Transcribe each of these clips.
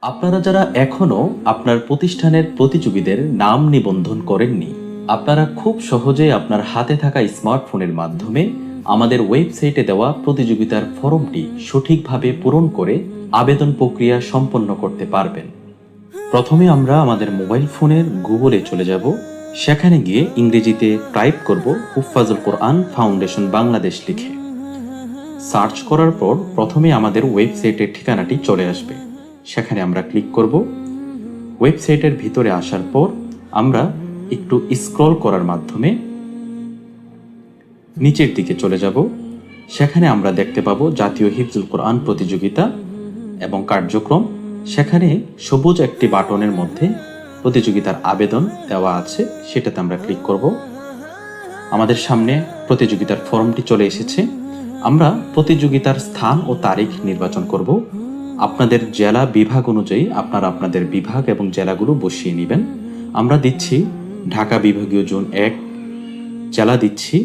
আপনারা যারা এখনো আপনার প্রতিষ্ঠানের প্রতিযোগীদের নাম নিবন্ধন করেননি, আপনারা খুব সহজেই আপনার হাতে থাকা স্মার্টফোনের মাধ্যমে আমাদের ওয়েবসাইটে দেওয়া প্রতিযোগিতার ফর্মটি সঠিকভাবে পূরণ করে আবেদন প্রক্রিয়া সম্পন্ন করতে পারবেন। প্রথমে আমরা আমাদের মোবাইল ফোনের গুগলে চলে যাব। সেখানে গিয়ে ইংরেজিতে টাইপ করব হুফফাজুল কোরআন ফাউন্ডেশন বাংলাদেশ লিখে। সার্চ করার পর প্রথমে আমাদের ওয়েবসাইটের ঠিকানাটি চলে আসবে। সেখানে আমরা ক্লিক করব। ওয়েবসাইটের ভিতরে আসার পর আমরা একটু স্ক্রল করার মাধ্যমে নিচের দিকে চলে যাব। সেখানে আমরা দেখতে পাবো জাতীয় হিফজুল কোরআন প্রতিযোগিতা এবং কার্যক্রম। সেখানে সবুজ একটি বাটনের মধ্যে প্রতিযোগিতার আবেদন দেওয়া আছে, সেটাতে আমরা ক্লিক করব। আমাদের সামনে প্রতিযোগিতার ফর্মটি চলে এসেছে। আমরা প্রতিযোগিতার স্থান ও তারিখ নির্বাচন করব। আপনাদের জেলা বিভাগ অনুযায়ী আপনারা আপনাদের বিভাগ এবং জেলাগুলো বসিয়ে নেবেন। আমরা দিচ্ছি ঢাকা বিভাগীয় জোন 1। জেলা দিচ্ছি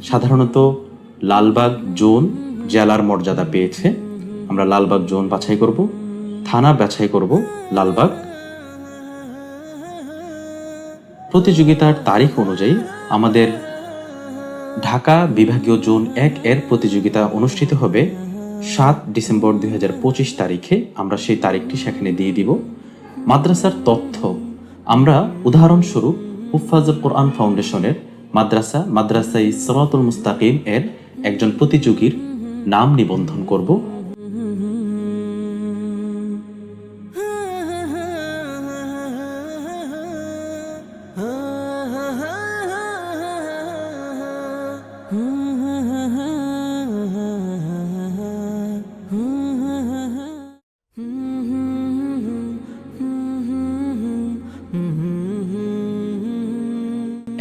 সাধারণত লালবাগ জোন জেলার মর্যাদা পেয়েছে, আমরা লালবাগ জোন বাছাই করব। থানা বাছাই করব লালবাগ। প্রতিযোগিতার তারিখ অনুযায়ী আমাদের ঢাকা বিভাগীয় জোন 1 এর প্রতিযোগিতা অনুষ্ঠিত হবে 7 ডিসেম্বর 2025 তারিখে। আমরা সেই তারিখটি সেখানে দিয়ে দিব। মাদ্রাসার তথ্য আমরা উদাহরণস্বরূপ হুফফাজুল কোরআন ফাউন্ডেশনের মাদ্রাসা সিরাতুল মুস্তাকিম এর একজন প্রতিযোগীর নাম নিবন্ধন করব।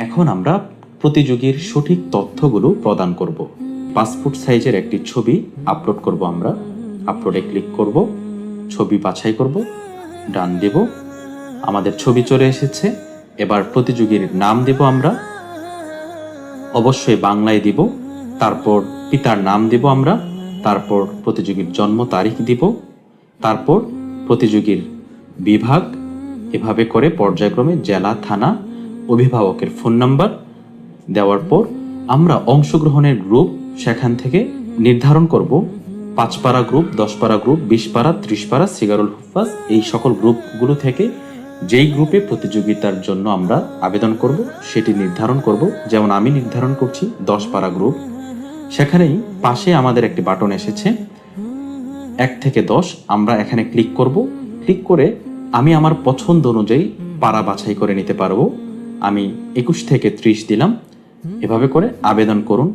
এখন আমরা প্রতিযোগীর সঠিক তথ্যগুলো প্রদান করব। পাসপোর্ট সাইজের একটি ছবি আপলোড করব। আমরা আপলোডে ক্লিক করব, ছবি বাছাই করব, ডান দেব। আমাদের ছবি চলে এসেছে। এবার প্রতিযোগীর নাম দেব আমরা, অবশ্যই বাংলায় দিব। তারপর পিতার নাম দেব আমরা, তারপর প্রতিযোগীর জন্ম তারিখ দিব, তারপর প্রতিযোগীর বিভাগ, এভাবে করে পর্যায়ক্রমে জেলা, থানা, অভিভাবকের ফোন নাম্বার দেওয়ার পর আমরা অংশগ্রহণের গ্রুপ সেখান থেকে নির্ধারণ করব। 5 পারা গ্রুপ, 10 পারা গ্রুপ, 20 পারা, 30 পারা, সিগারুল হুফাজ, এই সকল গ্রুপগুলো থেকে যেই গ্রুপে প্রতিযোগিতার জন্য আমরা আবেদন করব সেটি নির্ধারণ করব। যেমন আমি নির্ধারণ করছি 10 পারা গ্রুপ। সেখানেই পাশে আমাদের একটি বাটন এসেছে 1 থেকে 10। আমরা এখানে ক্লিক করব। ক্লিক করে আমি আমার পছন্দ অনুযায়ী পারা বাছাই করে নিতে পারবো। আমি 21 থেকে 30 দিলাম। এভাবে করে আবেদন করুন।